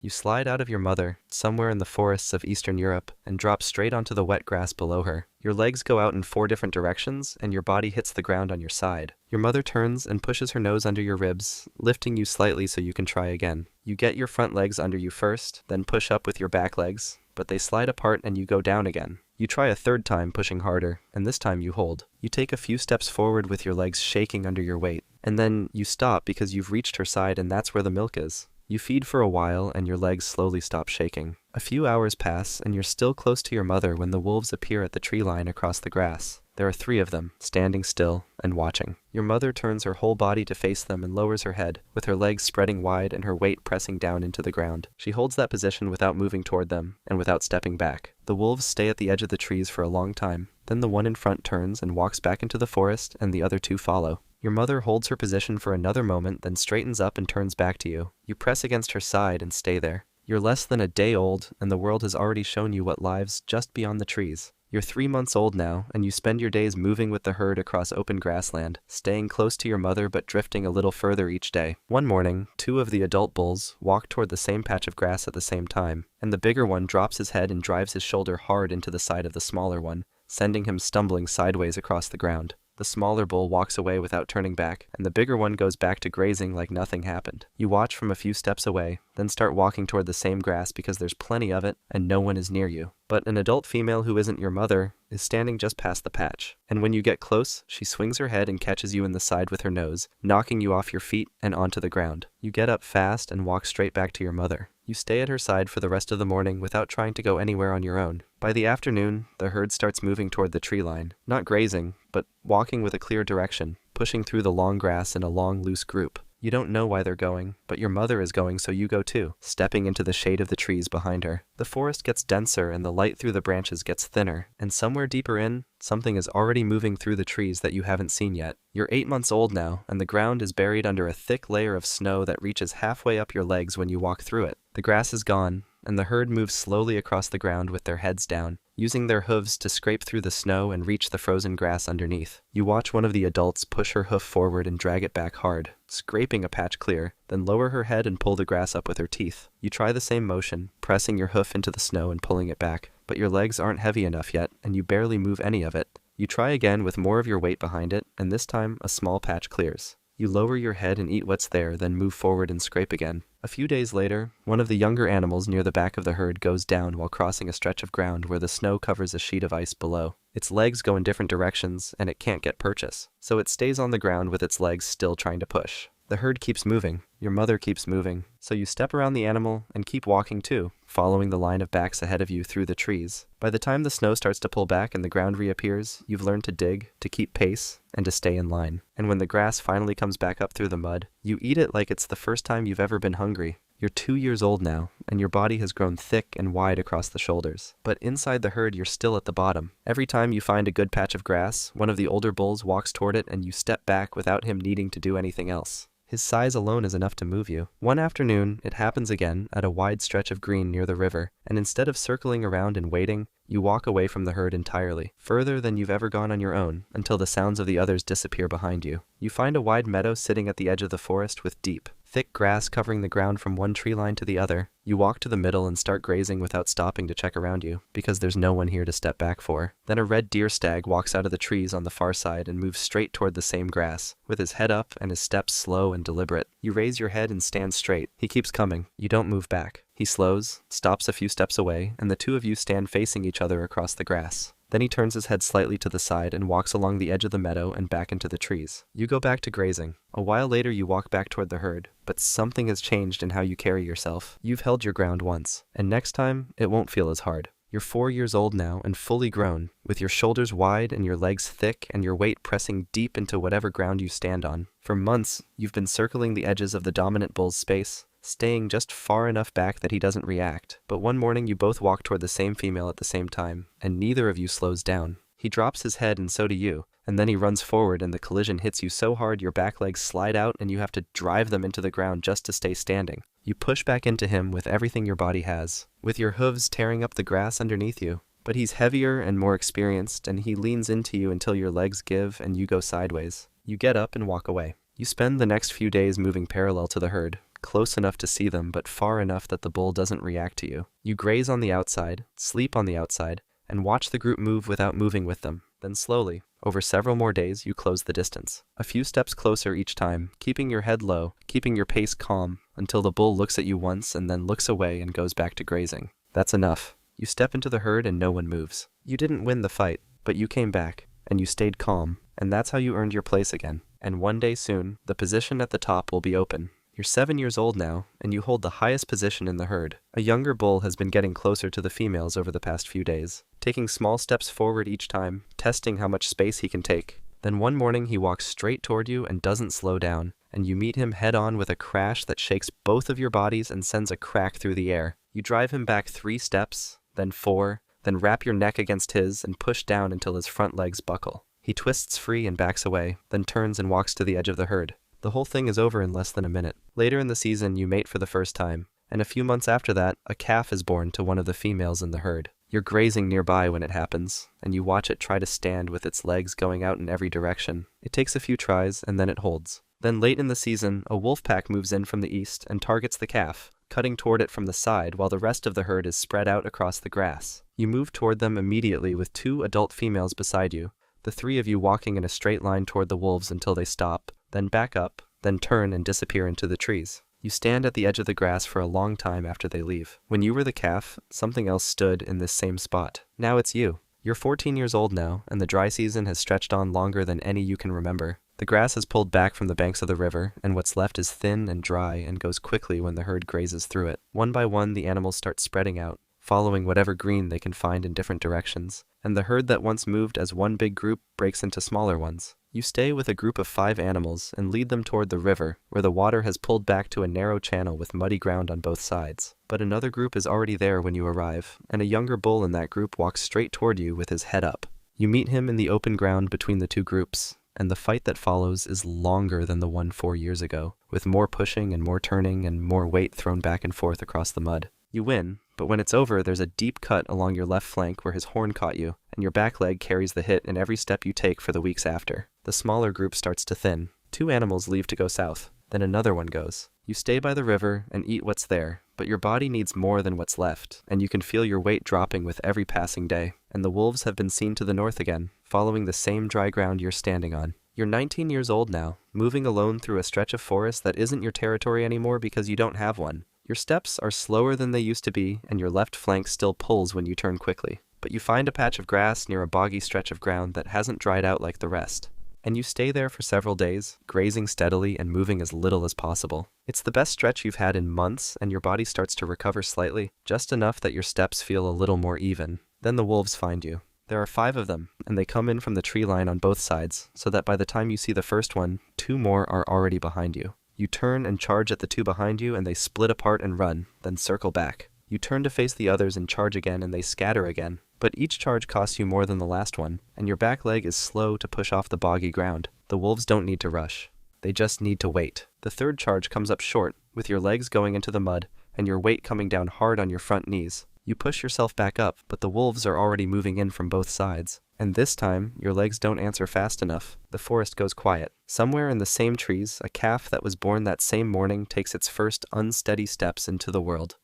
You slide out of your mother, somewhere in the forests of Eastern Europe, and drop straight onto the wet grass below her. Your legs go out in 4 different directions, and your body hits the ground on your side. Your mother turns and pushes her nose under your ribs, lifting you slightly so you can try again. You get your front legs under you first, then push up with your back legs, but they slide apart and you go down again. You try a third time, pushing harder, and this time you hold. You take a few steps forward with your legs shaking under your weight, and then you stop because you've reached her side and that's where the milk is. You feed for a while and your legs slowly stop shaking. A few hours pass and you're still close to your mother when the wolves appear at the tree line across the grass. There are 3 of them, standing still and watching. Your mother turns her whole body to face them and lowers her head, with her legs spreading wide and her weight pressing down into the ground. She holds that position without moving toward them, and without stepping back. The wolves stay at the edge of the trees for a long time. Then the one in front turns and walks back into the forest, and the other 2 follow. Your mother holds her position for another moment, then straightens up and turns back to you. You press against her side and stay there. You're less than a day old, and the world has already shown you what lies just beyond the trees. You're 3 months old now, and you spend your days moving with the herd across open grassland, staying close to your mother but drifting a little further each day. One morning, 2 of the adult bulls walk toward the same patch of grass at the same time, and the bigger one drops his head and drives his shoulder hard into the side of the smaller one, sending him stumbling sideways across the ground. The smaller bull walks away without turning back, and the bigger one goes back to grazing like nothing happened. You watch from a few steps away, then start walking toward the same grass because there's plenty of it and no one is near you. But an adult female who isn't your mother is standing just past the patch, and when you get close, she swings her head and catches you in the side with her nose, knocking you off your feet and onto the ground. You get up fast and walk straight back to your mother. You stay at her side for the rest of the morning without trying to go anywhere on your own. By the afternoon, the herd starts moving toward the tree line, not grazing, but walking with a clear direction, pushing through the long grass in a long, loose group. You don't know why they're going, but your mother is going, so you go too, stepping into the shade of the trees behind her. The forest gets denser and the light through the branches gets thinner, and somewhere deeper in, something is already moving through the trees that you haven't seen yet. You're 8 months old now, and the ground is buried under a thick layer of snow that reaches halfway up your legs when you walk through it. The grass is gone, and the herd moves slowly across the ground with their heads down, using their hooves to scrape through the snow and reach the frozen grass underneath. You watch one of the adults push her hoof forward and drag it back hard, scraping a patch clear, then lower her head and pull the grass up with her teeth. You try the same motion, pressing your hoof into the snow and pulling it back, but your legs aren't heavy enough yet, and you barely move any of it. You try again with more of your weight behind it, and this time a small patch clears. You lower your head and eat what's there, then move forward and scrape again. A few days later, one of the younger animals near the back of the herd goes down while crossing a stretch of ground where the snow covers a sheet of ice below. Its legs go in different directions, and it can't get purchase, so it stays on the ground with its legs still trying to push. The herd keeps moving. Your mother keeps moving. So you step around the animal and keep walking too, following the line of backs ahead of you through the trees. By the time the snow starts to pull back and the ground reappears, you've learned to dig, to keep pace, and to stay in line. And when the grass finally comes back up through the mud, you eat it like it's the first time you've ever been hungry. You're 2 years old now, and your body has grown thick and wide across the shoulders. But inside the herd, you're still at the bottom. Every time you find a good patch of grass, one of the older bulls walks toward it and you step back without him needing to do anything else. His size alone is enough to move you. One afternoon, it happens again at a wide stretch of green near the river, and instead of circling around and waiting, you walk away from the herd entirely, further than you've ever gone on your own, until the sounds of the others disappear behind you. You find a wide meadow sitting at the edge of the forest with deep, thick grass covering the ground from one tree line to the other. You walk to the middle and start grazing without stopping to check around you, because there's no one here to step back for. Then a red deer stag walks out of the trees on the far side and moves straight toward the same grass, with his head up and his steps slow and deliberate. You raise your head and stand straight. He keeps coming. You don't move back. He slows, stops a few steps away, and the two of you stand facing each other across the grass. Then he turns his head slightly to the side and walks along the edge of the meadow and back into the trees. You go back to grazing. A while later you walk back toward the herd, but something has changed in how you carry yourself. You've held your ground once, and next time it won't feel as hard. You're 4 years old now and fully grown, with your shoulders wide and your legs thick and your weight pressing deep into whatever ground you stand on. For months, you've been circling the edges of the dominant bull's space, staying just far enough back that he doesn't react. But one morning you both walk toward the same female at the same time, and neither of you slows down. He drops his head and so do you, and then he runs forward and the collision hits you so hard your back legs slide out and you have to drive them into the ground just to stay standing. You push back into him with everything your body has, with your hooves tearing up the grass underneath you. But he's heavier and more experienced, and he leans into you until your legs give and you go sideways. You get up and walk away. You spend the next few days moving parallel to the herd, close enough to see them but far enough that the bull doesn't react to you. You graze on the outside, sleep on the outside, and watch the group move without moving with them. Then slowly, over several more days, you close the distance. A few steps closer each time, keeping your head low, keeping your pace calm, until the bull looks at you once and then looks away and goes back to grazing. That's enough. You step into the herd and no one moves. You didn't win the fight, but you came back, and you stayed calm, and that's how you earned your place again. And one day soon, the position at the top will be open. You're 7 years old now, and you hold the highest position in the herd. A younger bull has been getting closer to the females over the past few days, taking small steps forward each time, testing how much space he can take. Then one morning he walks straight toward you and doesn't slow down, and you meet him head-on with a crash that shakes both of your bodies and sends a crack through the air. You drive him back 3 steps, then 4, then wrap your neck against his and push down until his front legs buckle. He twists free and backs away, then turns and walks to the edge of the herd. The whole thing is over in less than a minute. Later in the season, you mate for the first time, and a few months after that, a calf is born to one of the females in the herd. You're grazing nearby when it happens, and you watch it try to stand with its legs going out in every direction. It takes a few tries, and then it holds. Then late in the season, a wolf pack moves in from the east and targets the calf, cutting toward it from the side while the rest of the herd is spread out across the grass. You move toward them immediately with 2 adult females beside you, the 3 of you walking in a straight line toward the wolves until they stop, then back up, then turn and disappear into the trees. You stand at the edge of the grass for a long time after they leave. When you were the calf, something else stood in this same spot. Now it's you. You're 14 years old now, and the dry season has stretched on longer than any you can remember. The grass has pulled back from the banks of the river, and what's left is thin and dry and goes quickly when the herd grazes through it. One by one, the animals start spreading out, following whatever green they can find in different directions, and the herd that once moved as one big group breaks into smaller ones. You stay with a group of 5 animals and lead them toward the river, where the water has pulled back to a narrow channel with muddy ground on both sides. But another group is already there when you arrive, and a younger bull in that group walks straight toward you with his head up. You meet him in the open ground between the 2 groups, and the fight that follows is longer than the one 4 years ago, with more pushing and more turning and more weight thrown back and forth across the mud. You win, but when it's over, there's a deep cut along your left flank where his horn caught you, and your back leg carries the hit in every step you take for the weeks after. The smaller group starts to thin. 2 animals leave to go south. Then another one goes. You stay by the river and eat what's there, but your body needs more than what's left, and you can feel your weight dropping with every passing day. And the wolves have been seen to the north again, following the same dry ground you're standing on. You're 19 years old now, moving alone through a stretch of forest that isn't your territory anymore because you don't have one. Your steps are slower than they used to be, and your left flank still pulls when you turn quickly. But you find a patch of grass near a boggy stretch of ground that hasn't dried out like the rest. And you stay there for several days, grazing steadily and moving as little as possible. It's the best stretch you've had in months, and your body starts to recover slightly, just enough that your steps feel a little more even. Then the wolves find you. There are 5 of them, and they come in from the tree line on both sides, so that by the time you see the first one, 2 more are already behind you. You turn and charge at the 2 behind you, and they split apart and run, then circle back. You turn to face the others and charge again, and they scatter again. But each charge costs you more than the last one, and your back leg is slow to push off the boggy ground. The wolves don't need to rush. They just need to wait. The 3rd charge comes up short, with your legs going into the mud, and your weight coming down hard on your front knees. You push yourself back up, but the wolves are already moving in from both sides. And this time, your legs don't answer fast enough. The forest goes quiet. Somewhere in the same trees, a calf that was born that same morning takes its first unsteady steps into the world.